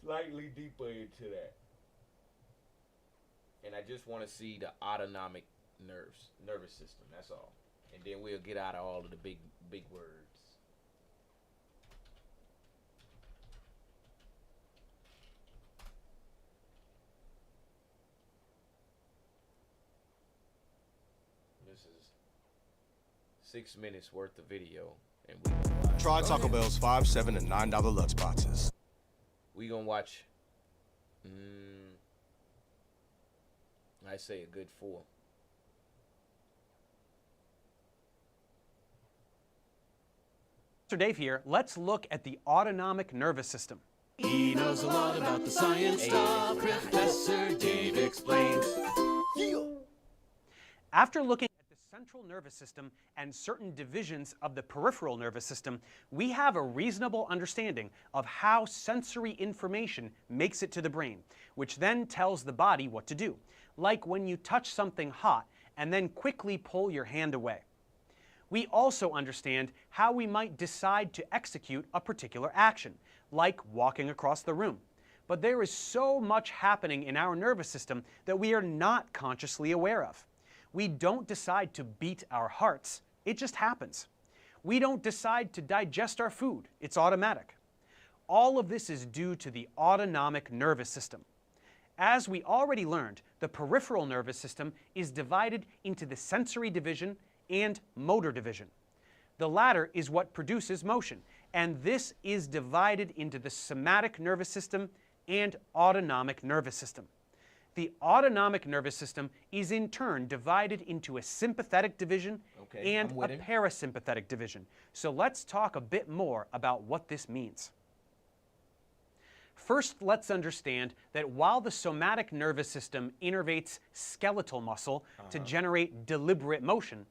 slightly deeper into that. And I just want to see the autonomic nervous system. That's all. And then we'll get out of all of the big words. This is 6 minutes worth of video, and we gonna watch. Try Taco Bell's $5, $7, and $9 lunch boxes. We gonna watch. I say a good 4. Mr. Dave here. Let's look at the autonomic nervous system. He knows a lot about the science stuff. Professor Dave explains. After looking at the central nervous system and certain divisions of the peripheral nervous system, we have a reasonable understanding of how sensory information makes it to the brain, which then tells the body what to do, like when you touch something hot and then quickly pull your hand away. We also understand how we might decide to execute a particular action, like walking across the room. But there is so much happening in our nervous system that we are not consciously aware of. We don't decide to beat our hearts, it just happens. We don't decide to digest our food, it's automatic. All of this is due to the autonomic nervous system. As we already learned, the peripheral nervous system is divided into the sensory division and motor division. The latter is what produces motion, and this is divided into the somatic nervous system and autonomic nervous system. The autonomic nervous system is in turn divided into a sympathetic division and a parasympathetic division. So let's talk a bit more about what this means. First, let's understand that while the somatic nervous system innervates skeletal muscle to generate deliberate motion,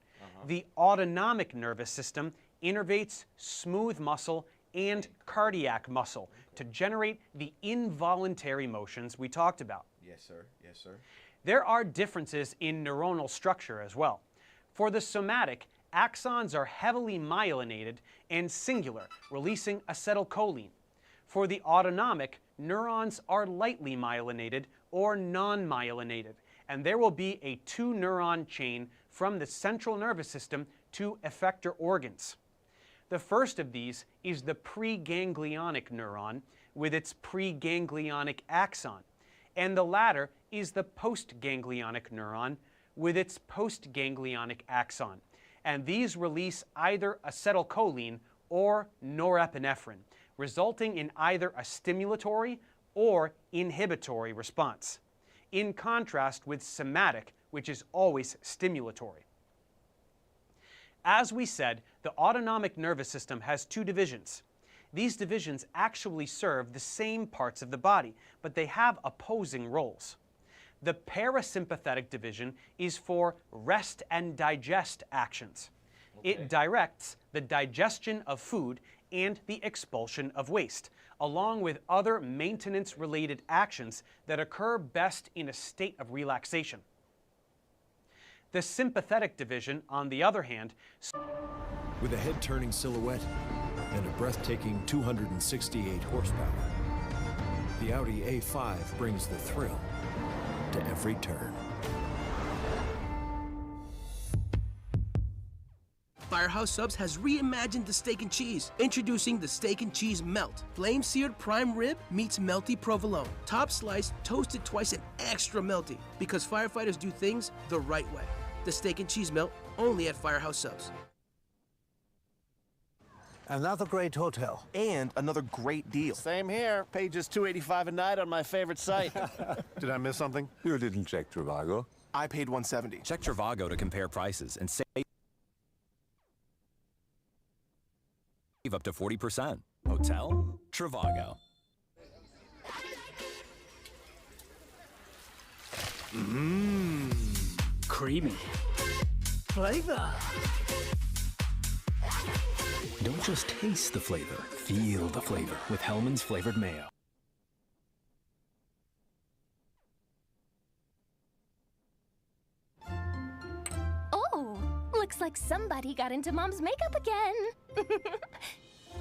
the autonomic nervous system innervates smooth muscle and cardiac muscle to generate the involuntary motions we talked about. Yes, sir. Yes, sir. There are differences in neuronal structure as well. For the somatic, axons are heavily myelinated and singular, releasing acetylcholine. For the autonomic, neurons are lightly myelinated or non-myelinated, and there will be a 2-neuron chain from the central nervous system to effector organs. The first of these is the preganglionic neuron with its preganglionic axon, and the latter is the postganglionic neuron with its postganglionic axon. And these release either acetylcholine or norepinephrine, resulting in either a stimulatory or inhibitory response, in contrast with somatic, which is always stimulatory. As we said, the autonomic nervous system has 2 divisions. These divisions actually serve the same parts of the body, but they have opposing roles. The parasympathetic division is for rest and digest actions, It directs the digestion of food and the expulsion of waste, along with other maintenance-related actions that occur best in a state of relaxation. The sympathetic division, on the other hand, with a head-turning silhouette and a breathtaking 268 horsepower, the Audi A5 brings the thrill to every turn. Firehouse Subs has reimagined the steak and cheese, introducing the steak and cheese melt. Flame-seared prime rib meets melty provolone. Top sliced, toasted twice, and extra melty, because firefighters do things the right way. The steak and cheese melt, only at Firehouse Subs. Another great hotel. And another great deal. Same here. Pages 285 a night on my favorite site. Did I miss something? You didn't check Trivago. I paid $170. Check Trivago to compare prices and save up to 40%. Hotel Trivago. Mmm. Creamy. Flavor. Don't just taste the flavor, feel the flavor with Hellmann's flavored mayo. Oh, looks like somebody got into Mom's makeup again.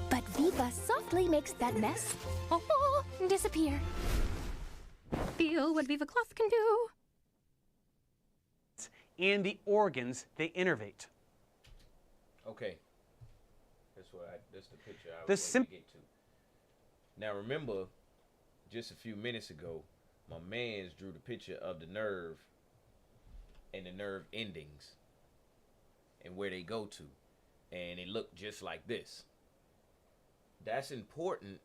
But Viva softly makes that mess disappear. Feel what Viva Cloth can do. And the organs they innervate. Okay. That's the picture I was going to get to. Now remember, just a few minutes ago, my mans drew the picture of the nerve and the nerve endings and where they go to. And it looked just like this. That's important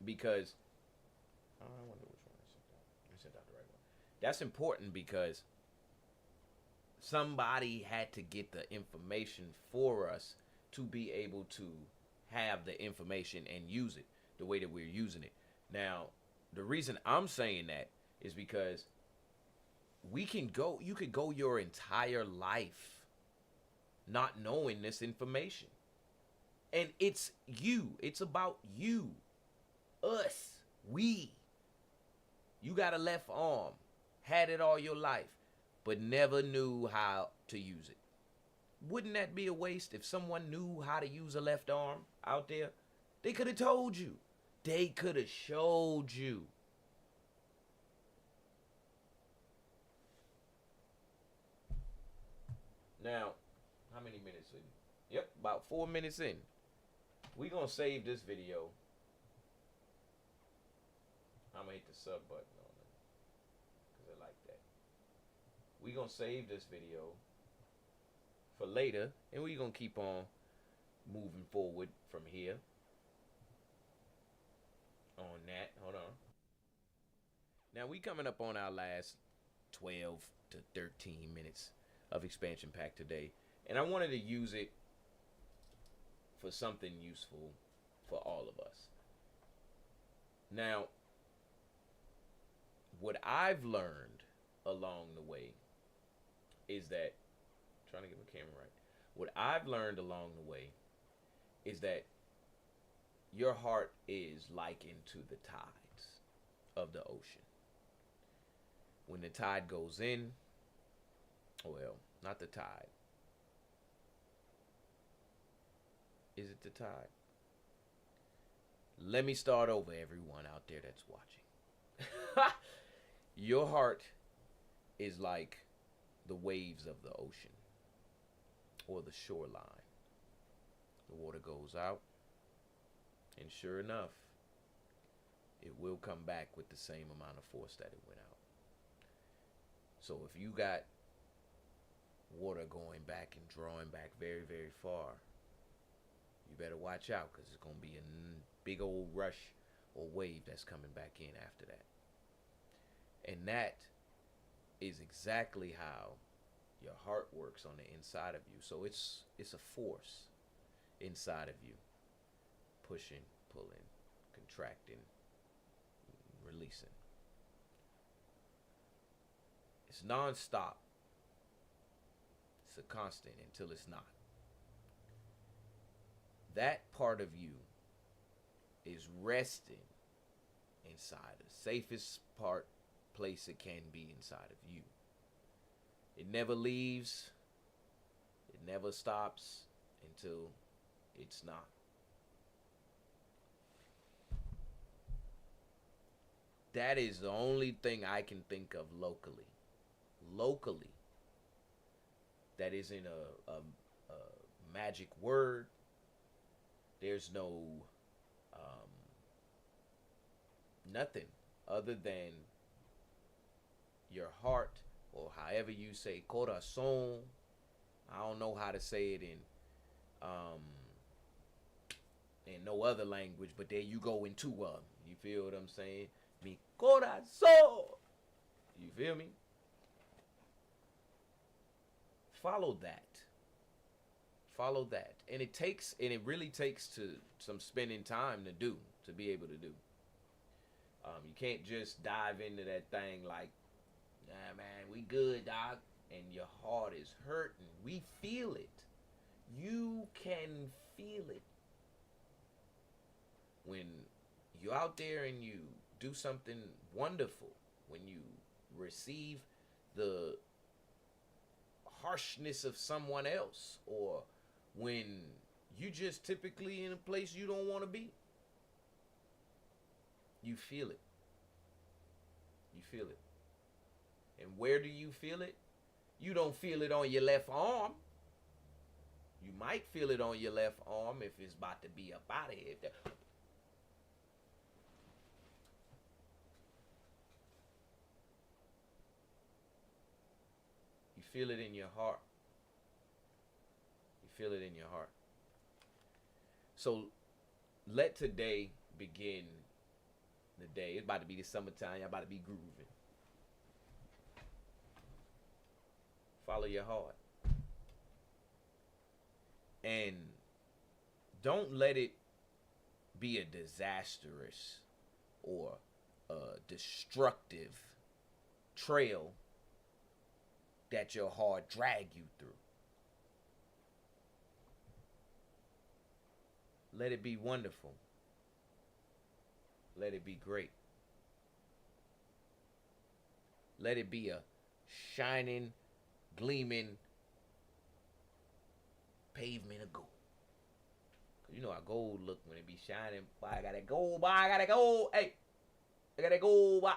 because I wonder which one I sent out the right one. That's important because somebody had to get the information for us to be able to have the information and use it the way that we're using it. Now, the reason I'm saying that is because you could go your entire life not knowing this information. And it's you. It's about you. Us. We. You got a left arm. Had it all your life. But never knew how to use it. Wouldn't that be a waste if someone knew how to use a left arm out there? They could have told you. They could have showed you. Now, how many minutes in? Yep, about 4 minutes in. We're going to save this video. I'm going to hit the sub button on it because I like that. We're going to save this video for later, and we're going to keep on moving forward from here on that. Hold on. Now, we coming up on our last 12 to 13 minutes of expansion pack today, and I wanted to use it for something useful for all of us. Now, what I've learned along the way is that, trying to get my camera right, what I've learned along the way is that your heart is likened to the tides of the ocean. When the tide goes in, well, not the tide. Is it the tide? Let me start over, everyone out there that's watching. Your heart is like the waves of the ocean or the shoreline. The water goes out, and sure enough, it will come back with the same amount of force that it went out. So if you got water going back and drawing back very, very far, you better watch out, because it's going to be a big old rush or wave that's coming back in after that. And that is exactly how your heart works on the inside of you. So it's a force inside of you, pushing, pulling, contracting, releasing. It's non-stop. It's a constant until it's not. that part of you is resting inside the safest place it can be inside of you. It never leaves. It never stops until it's not. That is the only thing I can think of locally. Locally. That isn't a magic word. There's no nothing other than your heart, or however you say corazón. I don't know how to say it in no other language, but there you go in two of them. You feel what I'm saying? Mi corazón. You feel me? Follow that. Follow that. And it really takes some spending time to be able to do. You can't just dive into that thing like, nah, man, we good, dog. And your heart is hurting. We feel it. You can feel it. When you're out there and you do something wonderful, when you receive the harshness of someone else, or when you just typically in a place you don't want to be, you feel it. You feel it. And where do you feel it? You don't feel it on your left arm. You might feel it on your left arm if it's about to be up out of here. You feel it in your heart. You feel it in your heart. So let today begin the day. It's about to be the summertime. Y'all about to be grooving. Follow your heart. And don't let it be a disastrous or a destructive trail that your heart drag you through. Let it be wonderful. Let it be great. Let it be a shining, gleaming pavement of gold. You know how gold look when it be shining. Boy, I got that gold. Boy, I got that gold. Hey, I got that gold. Boy.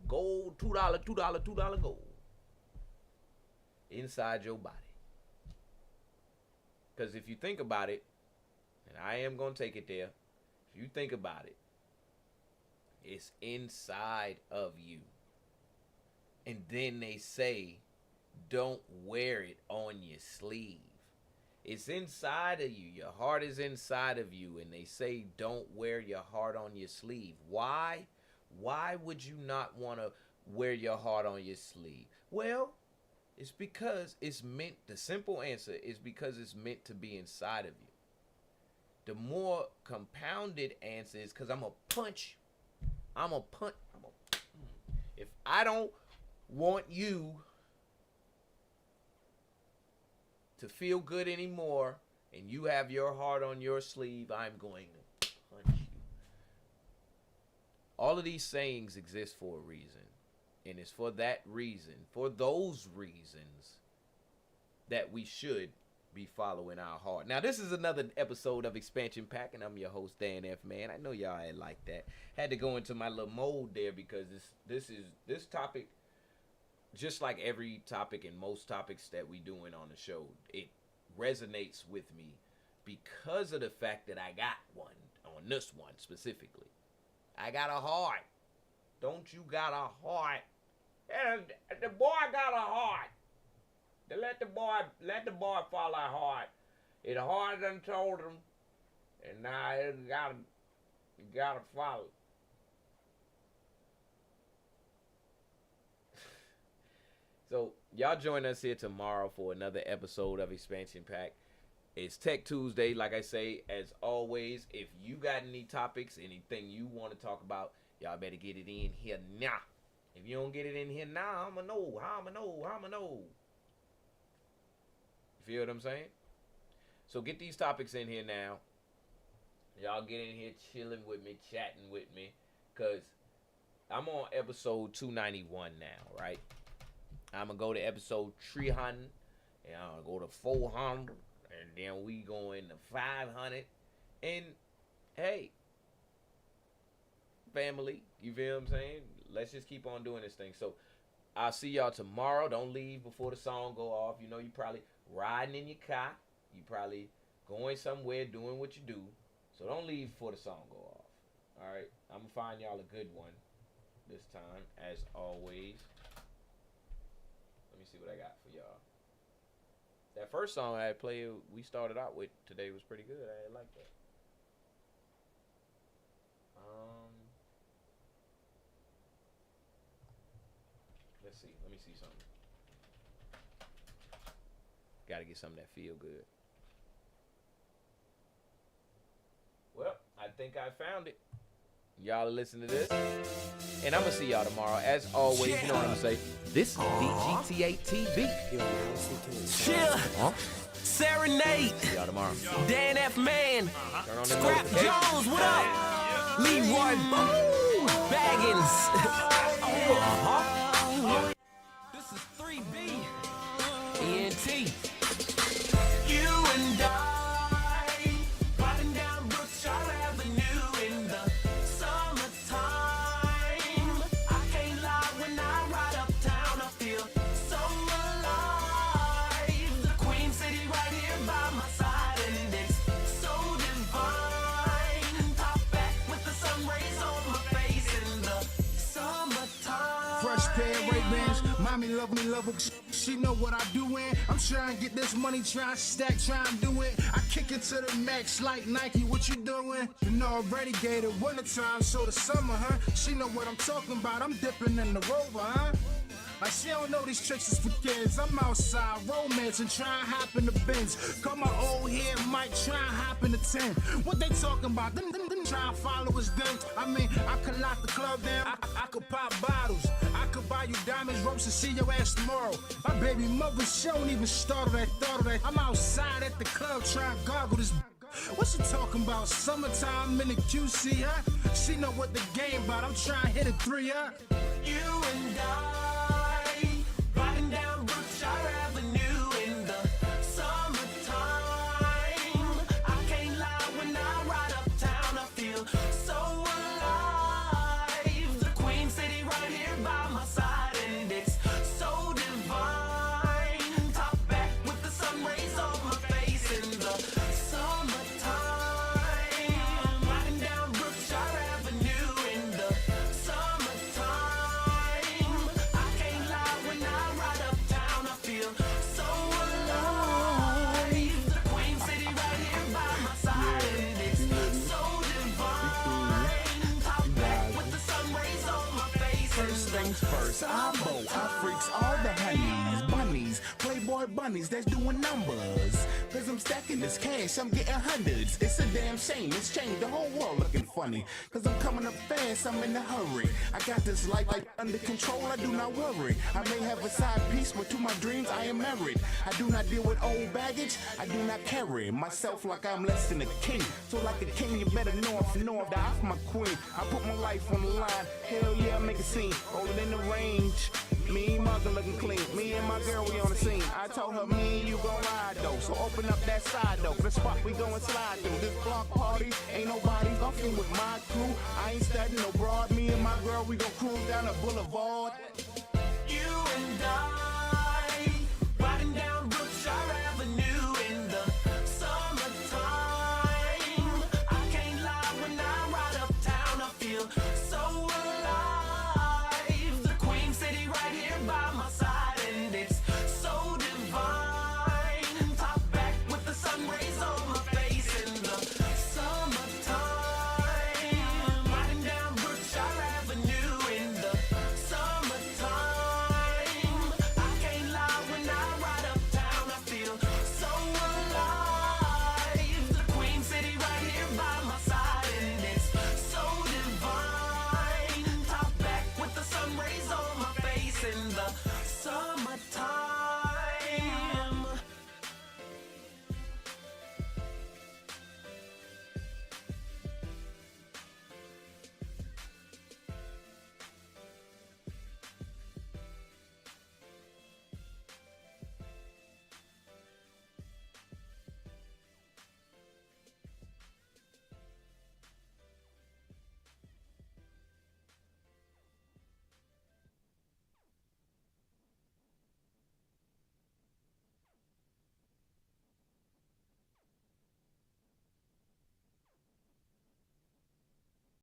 Gold, $2 gold. Inside your body. Because if you think about it, and I am going to take it there. If you think about it, it's inside of you. And then they say, don't wear it on your sleeve. It's inside of you. Your heart is inside of you. And they say, don't wear your heart on your sleeve. Why? Why would you not want to wear your heart on your sleeve? Well, it's because it's meant, the simple answer is because it's meant to be inside of you. The more compounded answer is because I'm going to punch. If I don't want you to feel good anymore and you have your heart on your sleeve, I'm going to punch you. All of these sayings exist for a reason. And it's for that reason, for those reasons, that we should be following our heart. Now, this is another episode of Expansion Pack, and I'm your host, Dan F. Man. I know y'all ain't like that. Had to go into my little mode there because this topic, just like every topic and most topics that we doing on the show, it resonates with me because of the fact that I got one, on this one specifically. I got a heart. Don't you got a heart? And the boy got a heart. Let the boy follow our heart. His heart done told him, and now it gotta follow. So y'all join us here tomorrow for another episode of Expansion Pack. It's Tech Tuesday, like I say, as always. If you got any topics, anything you want to talk about, y'all better get it in here now. If you don't get it in here now, I'ma know. You feel what I'm saying? So get these topics in here now. Y'all get in here chilling with me, chatting with me, because I'm on episode 291 now, right? I'm going to go to episode 300, and I'm going to go to 400, and then we go into 500. And, hey, family, you feel what I'm saying? Let's just keep on doing this thing. So I'll see y'all tomorrow. Don't leave before the song go off. You know, you probably riding in your car. You probably going somewhere doing what you do. So don't leave before the song go off. All right? I'm going to find y'all a good one this time, as always. Let me see what I got for y'all. That first song I had played, we started out with today was pretty good. I like that. Let's see. Let me see something. Gotta get something that feel good. Well, I think I found it. Y'all listen to this. And I'm gonna see y'all tomorrow. As always, you know what I'm gonna say. This is VGTA TV. Chill. Serenade. See y'all tomorrow. Dan F. Man. Turn on the Scrap notifications. Jones, what up? Leroy Baggins. This is 3B. ENT. You and I, riding down Brookshire Avenue in the summertime. I can't lie, when I ride uptown, I feel so alive. The Queen City right here by my side, and it's so divine. Top back with the sun rays on my face in the summertime. Fresh pair of Ray-Bans, mommy love me, love her. She know what I doin'. I'm trying to get this money, trying to stack, trying to do it. I kick it to the max like Nike, what you doing? You know already gave it wintertime, so the summer, huh? She know what I'm talking about, I'm dipping in the Rover, huh? Like she don't know these tricks is for kids. I'm outside romancing, trying to hop in the Benz. Call my old head Mike, trying to hop in the 10. What they talking about? Them trying to follow us then. I mean, I could lock the club down, I could pop bottles. I could buy you diamonds, ropes, and see your ass tomorrow. My baby mother, she don't even start of that, thought of that. I'm outside at the club trying to goggle this. What she talking about? Summertime in the QC, huh? She know what the game about. I'm trying to hit a 3, huh? You and I, riding down Brookshire Avenue in the summertime. I can't lie, when I ride uptown, I feel so alive. The Queen City right here by my side, and it's so divine. Top back with the sun rays on my face in the summertime. Riding down Brookshire Avenue in the summertime. I can't lie, when I ride uptown, I feel so alive. The Queen City right here by my side, and it's so divine. Top back with the sun rays on my face. First things first, I freaks all the honeys, bunnies, playboy bunnies that's doing numbers. Cause I'm stacking this cash, I'm getting hundreds. It's a damn shame, it's changed the whole world looking funny. Cause I'm coming up fast, I'm in a hurry. I got this life like under control, I do not worry. I may have a side piece, but to my dreams I am married. I do not deal with old baggage, I do not carry myself like I'm less than a king. So like a king, you better know if die for my queen. I put my life on the line, hell yeah, make a scene. Rolling in the range, me and mother looking clean. Me and my girl, we on the scene. I told her, me and you gon' ride though. So open up that side though, the spot we gon' slide through. This block party, ain't nobody buffing with my crew. I ain't studying no broad, me and my girl, we gon' cruise down the boulevard. You and I.